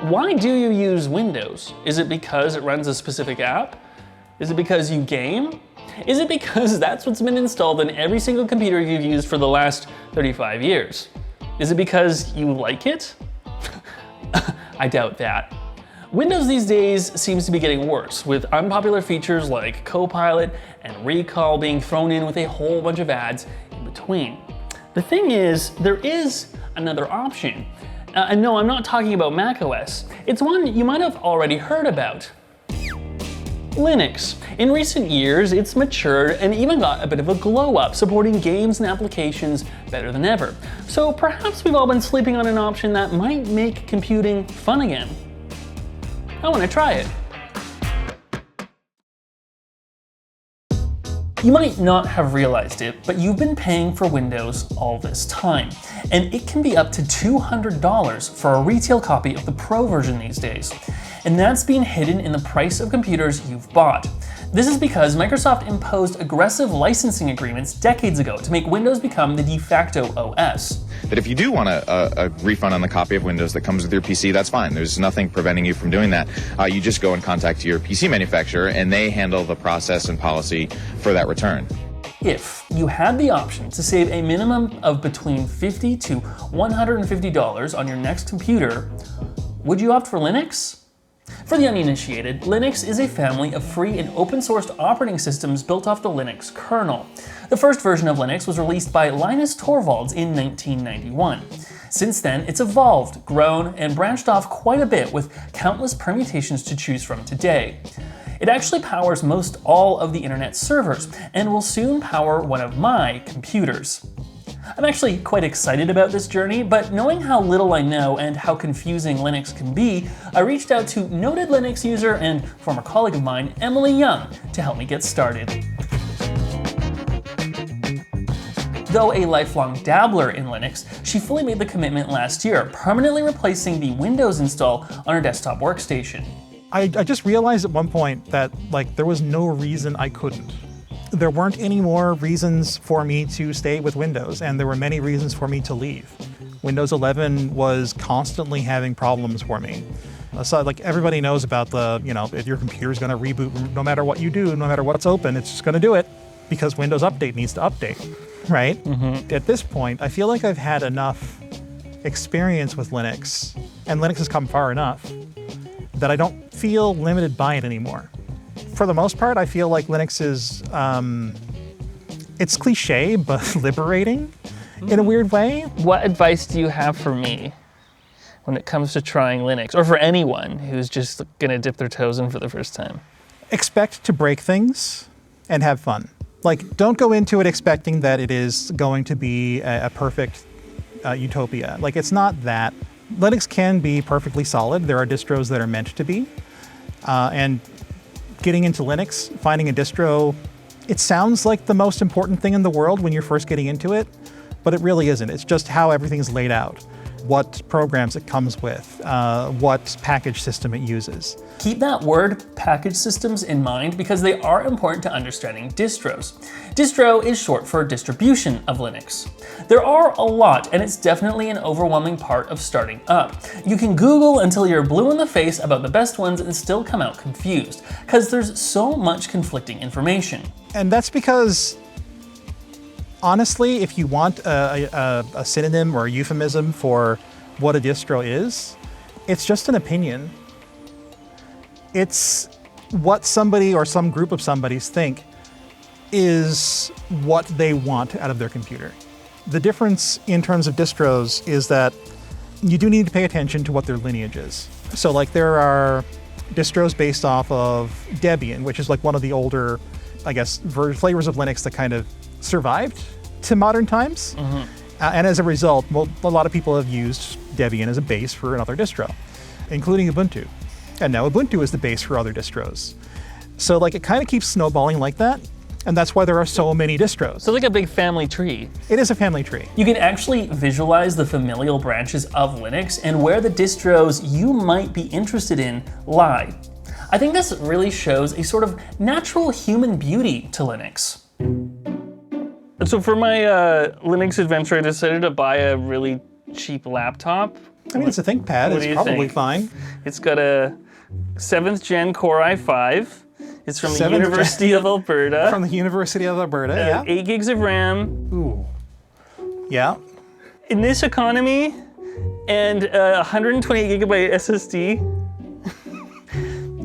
Why do you use Windows? Is it because it runs a specific app? Is it because you game? Is it because that's what's been installed in every single computer you've used for the last 35 years? Is it because you like it? I doubt that. Windows these days seems to be getting worse, with unpopular features like Copilot and Recall being thrown in with a whole bunch of ads in between. The thing is, there is another option. And no, I'm not talking about macOS. It's one you might have already heard about. Linux. In recent years, it's matured and even got a bit of a glow up, supporting games and applications better than ever. So perhaps we've all been sleeping on an option that might make computing fun again. I want to try it. You might not have realized it, but you've been paying for Windows all this time, and it can be up to $200 for a retail copy of the Pro version these days. And that's being hidden in the price of computers you've bought. This is because Microsoft imposed aggressive licensing agreements decades ago to make Windows become the de facto OS. But if you do want a refund on the copy of Windows that comes with your PC, that's fine. There's nothing preventing you from doing that. You just go and contact your PC manufacturer and they handle the process and policy for that return. If you had the option to save a minimum of between $50 to $150 on your next computer, would you opt for Linux? For the uninitiated, Linux is a family of free and open-sourced operating systems built off the Linux kernel. The first version of Linux was released by Linus Torvalds in 1991. Since then, it's evolved, grown, and branched off quite a bit with countless permutations to choose from today. It actually powers most all of the internet servers, and will soon power one of my computers. I'm actually quite excited about this journey, but knowing how little I know and how confusing Linux can be, I reached out to noted Linux user and former colleague of mine, Emily Young, to help me get started. Though a lifelong dabbler in Linux, she fully made the commitment last year, permanently replacing the Windows install on her desktop workstation. I just realized at one point that there was no reason I couldn't. There weren't any more reasons for me to stay with Windows, and there were many reasons for me to leave. Windows 11 was constantly having problems for me. So everybody knows about if your computer's gonna reboot, no matter what you do, no matter what's open, it's just gonna do it because Windows Update needs to update, right? Mm-hmm. At this point, I feel like I've had enough experience with Linux, and Linux has come far enough, that I don't feel limited by it anymore. For the most part, I feel like Linux is, it's cliche, but liberating in a weird way. What advice do you have for me when it comes to trying Linux, or for anyone who's just gonna dip their toes in for the first time? Expect to break things and have fun. Don't go into it expecting that it is going to be a perfect utopia. It's not that. Linux can be perfectly solid. There are distros that are meant to be. And getting into Linux, finding a distro, it sounds like the most important thing in the world when you're first getting into it, but it really isn't. It's just how everything's laid out, what programs it comes with, what package system it uses. Keep that word, package systems, in mind because they are important to understanding distros. Distro is short for distribution of Linux. There are a lot, and it's definitely an overwhelming part of starting up. You can Google until you're blue in the face about the best ones and still come out confused, because there's so much conflicting information. And that's because, honestly, if you want a synonym or a euphemism for what a distro is, it's just an opinion. It's what somebody or some group of somebodies think is what they want out of their computer. The difference in terms of distros is that you do need to pay attention to what their lineage is. So there are distros based off of Debian, which is one of the older, I guess, flavors of Linux that kind of survived to modern times. Mm-hmm. And as a result, a lot of people have used Debian as a base for another distro, including Ubuntu. And now Ubuntu is the base for other distros. So it kind of keeps snowballing like that. And that's why there are so many distros. So like a big family tree. It is a family tree. You can actually visualize the familial branches of Linux and where the distros you might be interested in lie. I think this really shows a sort of natural human beauty to Linux. So for my Linux adventure, I decided to buy a really cheap laptop. I mean, it's a ThinkPad. What do you It's probably think? fine. It's got a 7th gen Core i5. It's from the 7th gen. University of Alberta. From the University of Alberta, yeah. 8 gigs of RAM. Ooh. Yeah. In this economy, and 128 gigabyte SSD.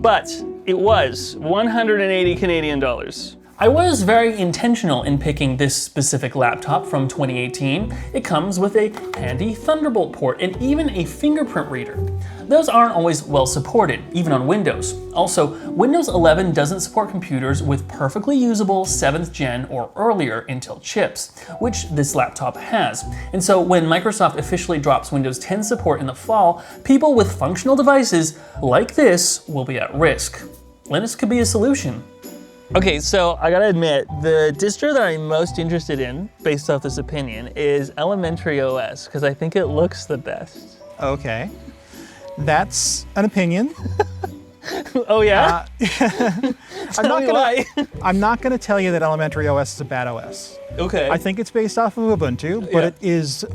But it was 180 Canadian dollars. I was very intentional in picking this specific laptop from 2018. It comes with a handy Thunderbolt port and even a fingerprint reader. Those aren't always well supported, even on Windows. Also, Windows 11 doesn't support computers with perfectly usable 7th gen or earlier Intel chips, which this laptop has. And so when Microsoft officially drops Windows 10 support in the fall, people with functional devices like this will be at risk. Linux could be a solution. Okay, so I gotta admit, the distro that I'm most interested in, based off this opinion, is Elementary OS, because I think it looks the best. Okay. That's an opinion. Oh yeah? I'm not gonna tell you that Elementary OS is a bad OS. Okay. I think it's based off of Ubuntu, but Yeah. it is,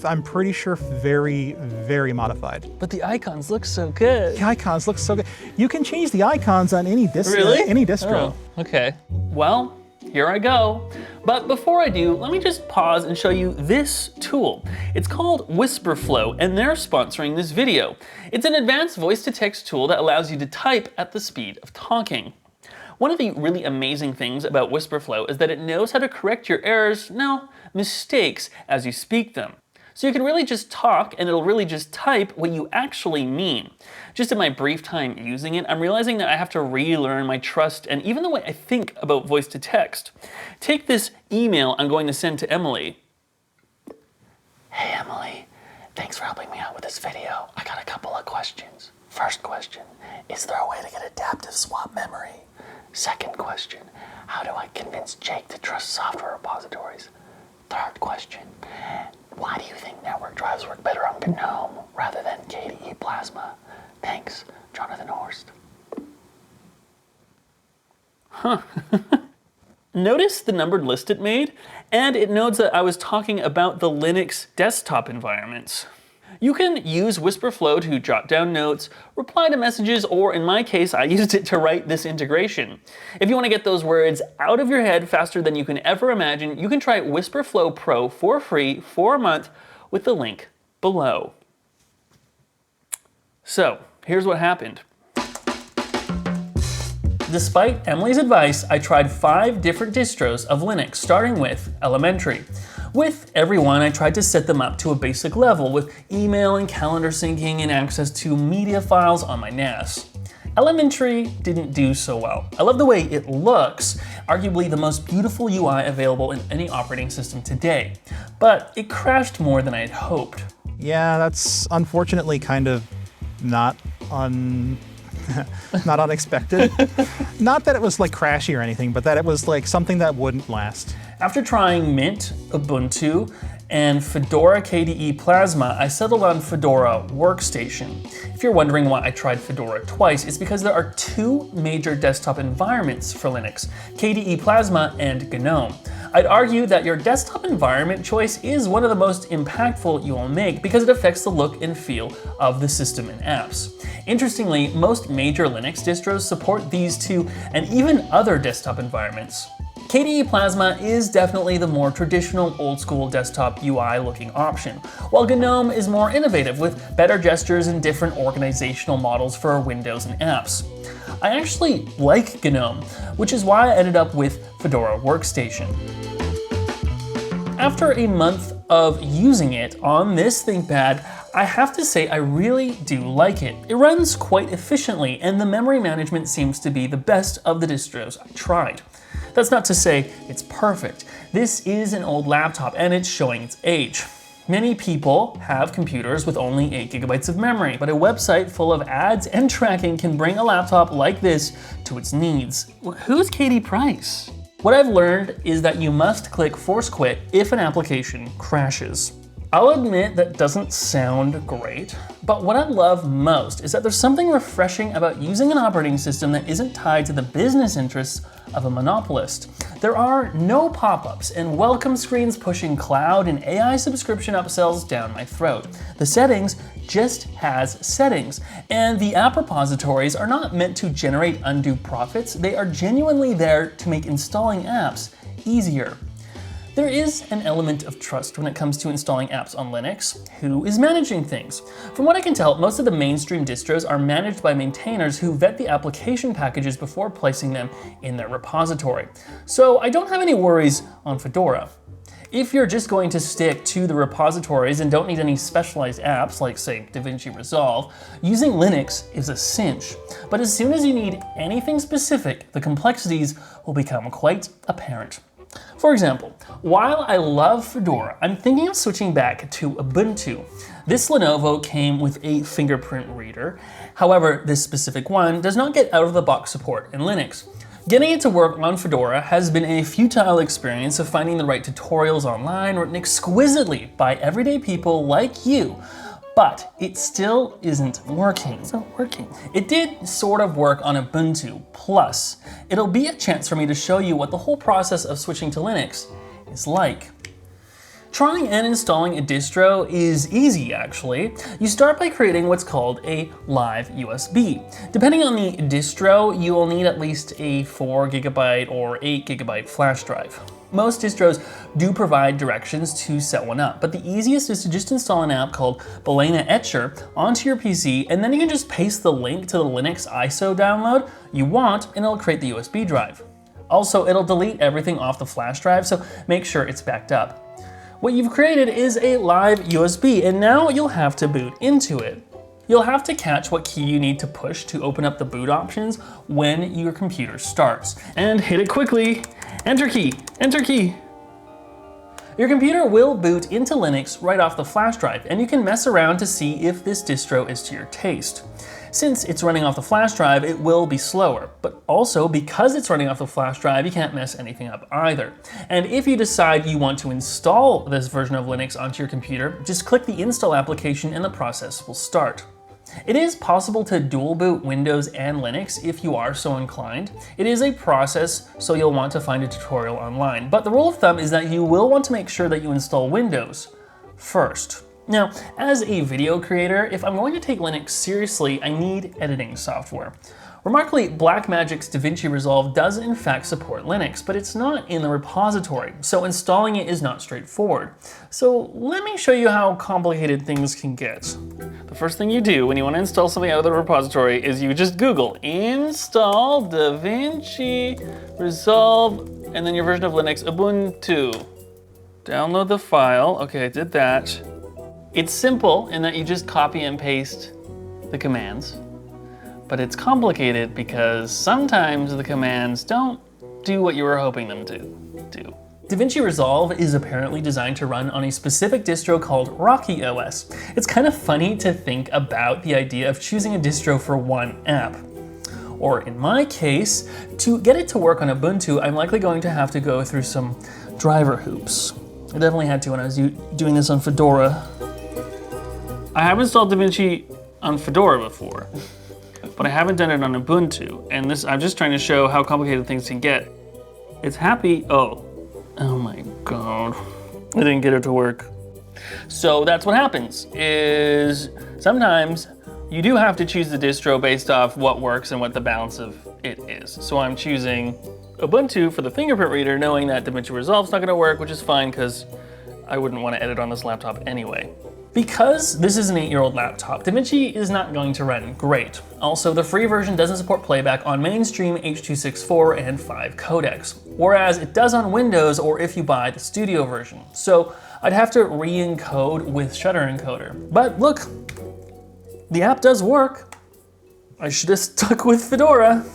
I'm pretty sure, very, very modified. But the icons look so good. The icons look so good. You can change the icons on any distro. Really? Any distro. Oh, okay. Well, here I go. But before I do, let me just pause and show you this tool. It's called WhisperFlow, and they're sponsoring this video. It's an advanced voice-to-text tool that allows you to type at the speed of talking. One of the really amazing things about WhisperFlow is that it knows how to correct your errors, no, mistakes, as you speak them. So you can really just talk and it'll really just type what you actually mean. Just in my brief time using it, I'm realizing that I have to relearn my trust and even the way I think about voice to text. Take this email I'm going to send to Emily. Hey Emily, thanks for helping me out with this video. I got a couple of questions. First question, is there a way to get adaptive swap memory? Second question, how do I convince Jake to trust software repositories? Third question, why do you think network drives work better on GNOME rather than KDE Plasma? Thanks, Jonathan Horst. Huh. Notice the numbered list it made, and it notes that I was talking about the Linux desktop environments. You can use WhisperFlow to jot down notes, reply to messages, or in my case, I used it to write this integration. If you want to get those words out of your head faster than you can ever imagine, you can try WhisperFlow Pro for free for a month with the link below. So, here's what happened. Despite Emily's advice, I tried 5 different distros of Linux, starting with Elementary. With every one, I tried to set them up to a basic level with email and calendar syncing and access to media files on my NAS. Elementary didn't do so well. I love the way it looks, arguably the most beautiful UI available in any operating system today, but it crashed more than I had hoped. Yeah, that's unfortunately kind of not not unexpected. Not that it was like crashy or anything, but that it was like something that wouldn't last. After trying Mint, Ubuntu, and Fedora KDE Plasma, I settled on Fedora Workstation. If you're wondering why I tried Fedora twice, it's because there are 2 major desktop environments for Linux, KDE Plasma and GNOME. I'd argue that your desktop environment choice is one of the most impactful you will make because it affects the look and feel of the system and apps. Interestingly, most major Linux distros support these 2 and even other desktop environments. KDE Plasma is definitely the more traditional old-school desktop UI looking option, while GNOME is more innovative with better gestures and different organizational models for Windows and apps. I actually like GNOME, which is why I ended up with Fedora Workstation. After a month of using it on this ThinkPad, I have to say I really do like it. It runs quite efficiently and the memory management seems to be the best of the distros I tried. That's not to say it's perfect. This is an old laptop and it's showing its age. Many people have computers with only 8 gigabytes of memory, but a website full of ads and tracking can bring a laptop like this to its needs. Who's Katie Price? What I've learned is that you must click Force Quit if an application crashes. I'll admit that doesn't sound great, but what I love most is that there's something refreshing about using an operating system that isn't tied to the business interests of a monopolist. There are no pop-ups and welcome screens pushing cloud and AI subscription upsells down my throat. The settings just has settings, and the app repositories are not meant to generate undue profits. They are genuinely there to make installing apps easier. There is an element of trust when it comes to installing apps on Linux. Who is managing things? From what I can tell, most of the mainstream distros are managed by maintainers who vet the application packages before placing them in their repository. So I don't have any worries on Fedora. If you're just going to stick to the repositories and don't need any specialized apps like, say, DaVinci Resolve, using Linux is a cinch. But as soon as you need anything specific, the complexities will become quite apparent. For example, while I love Fedora, I'm thinking of switching back to Ubuntu. This Lenovo came with a fingerprint reader. However, this specific one does not get out-of-the-box support in Linux. Getting it to work on Fedora has been a futile experience of finding the right tutorials online written exquisitely by everyday people like you. But it still isn't working. It's not working. It did sort of work on Ubuntu, plus it'll be a chance for me to show you what the whole process of switching to Linux is like. Trying and installing a distro is easy, actually. You start by creating what's called a live USB. Depending on the distro, you will need at least a 4GB or 8GB flash drive. Most distros do provide directions to set one up, but the easiest is to just install an app called Balena Etcher onto your PC, and then you can just paste the link to the Linux ISO download you want, and it'll create the USB drive. Also, it'll delete everything off the flash drive, so make sure it's backed up. What you've created is a live USB, and now you'll have to boot into it. You'll have to catch what key you need to push to open up the boot options when your computer starts. And hit it quickly. Enter key, enter key. Your computer will boot into Linux right off the flash drive, and you can mess around to see if this distro is to your taste. Since it's running off the flash drive, it will be slower, but also because it's running off the flash drive, you can't mess anything up either. And if you decide you want to install this version of Linux onto your computer, just click the install application and the process will start. It is possible to dual boot Windows and Linux if you are so inclined. It is a process, so you'll want to find a tutorial online. But the rule of thumb is that you will want to make sure that you install Windows first. Now, as a video creator, if I'm going to take Linux seriously, I need editing software. Remarkably, Blackmagic's DaVinci Resolve does in fact support Linux, but it's not in the repository, so installing it is not straightforward. So let me show you how complicated things can get. The first thing you do when you want to install something out of the repository is you just Google install DaVinci Resolve and then your version of Linux, Ubuntu. Download the file. Okay, I did that. It's simple in that you just copy and paste the commands, but it's complicated because sometimes the commands don't do what you were hoping them to do. DaVinci Resolve is apparently designed to run on a specific distro called Rocky OS. It's kind of funny to think about the idea of choosing a distro for one app. Or in my case, to get it to work on Ubuntu, I'm likely going to have to go through some driver hoops. I definitely had to when I was doing this on Fedora. I have installed DaVinci on Fedora before, but I haven't done it on Ubuntu, and I'm just trying to show how complicated things can get. It's happy, oh my god, I didn't get it to work. So that's what happens, is sometimes you do have to choose the distro based off what works and what the balance of it is. So I'm choosing Ubuntu for the fingerprint reader, knowing that DaVinci Resolve's not gonna work, which is fine, because I wouldn't want to edit on this laptop anyway. Because this is an 8-year-old laptop, DaVinci is not going to run great. Also, the free version doesn't support playback on mainstream H.264 and 5 codecs, whereas it does on Windows or if you buy the Studio version. So I'd have to re-encode with Shutter Encoder. But look, the app does work. I should have stuck with Fedora.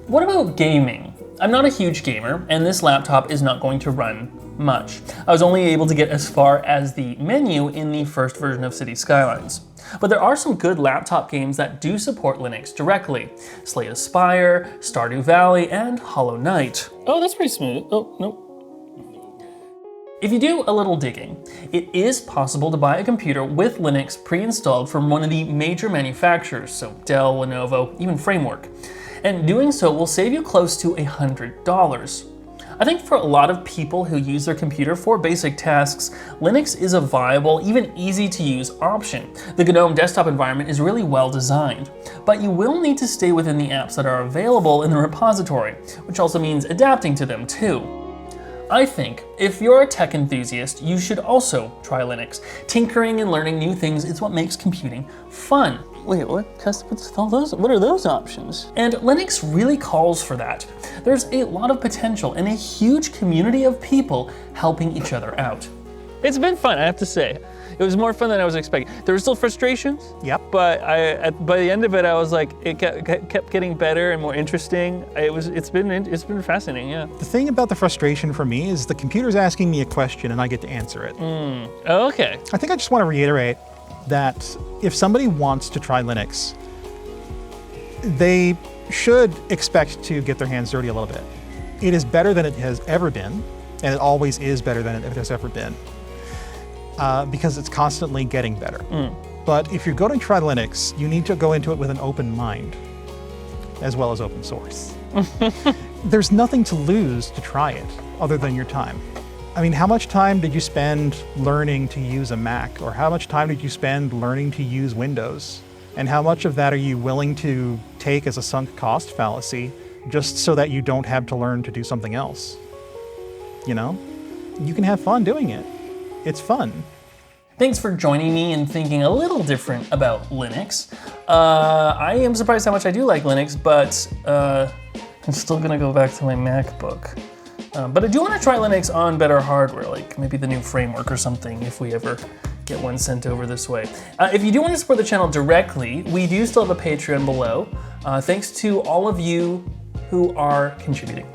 What about gaming? I'm not a huge gamer, and this laptop is not going to run much. I was only able to get as far as the menu in the first version of City Skylines. But there are some good laptop games that do support Linux directly. Slay the Spire, Stardew Valley, and Hollow Knight. Oh, that's pretty smooth. Oh, nope. If you do a little digging, it is possible to buy a computer with Linux pre-installed from one of the major manufacturers, so Dell, Lenovo, even Framework. And doing so will save you close to $100. I think for a lot of people who use their computer for basic tasks, Linux is a viable, even easy to use option. The GNOME desktop environment is really well designed, but you will need to stay within the apps that are available in the repository, which also means adapting to them too. I think if you're a tech enthusiast, you should also try Linux. Tinkering and learning new things is what makes computing fun. Wait, what's all those? What are those options? And Linux really calls for that. There's a lot of potential and a huge community of people helping each other out. It's been fun, I have to say. It was more fun than I was expecting. There were still frustrations. Yep. But by the end of it, I was like, it kept getting better and more interesting. It's been fascinating, yeah. The thing about the frustration for me is the computer's asking me a question and I get to answer it. Oh, okay. I think I just want to reiterate that if somebody wants to try Linux, they should expect to get their hands dirty a little bit. It is better than it has ever been, and it always is better than it has ever been, because it's constantly getting better. But if you're going to try Linux, you need to go into it with an open mind, as well as open source. There's nothing to lose to try it, other than your time. I mean, how much time did you spend learning to use a Mac? Or how much time did you spend learning to use Windows? And how much of that are you willing to take as a sunk cost fallacy just so that you don't have to learn to do something else? You know? You can have fun doing it. It's fun. Thanks for joining me and thinking a little different about Linux. I am surprised how much I do like Linux, but I'm still gonna go back to my MacBook. But I do want to try Linux on better hardware, like maybe the new Framework or something, if we ever get one sent over this way. If you do want to support the channel directly, we do still have a Patreon below. Thanks to all of you who are contributing.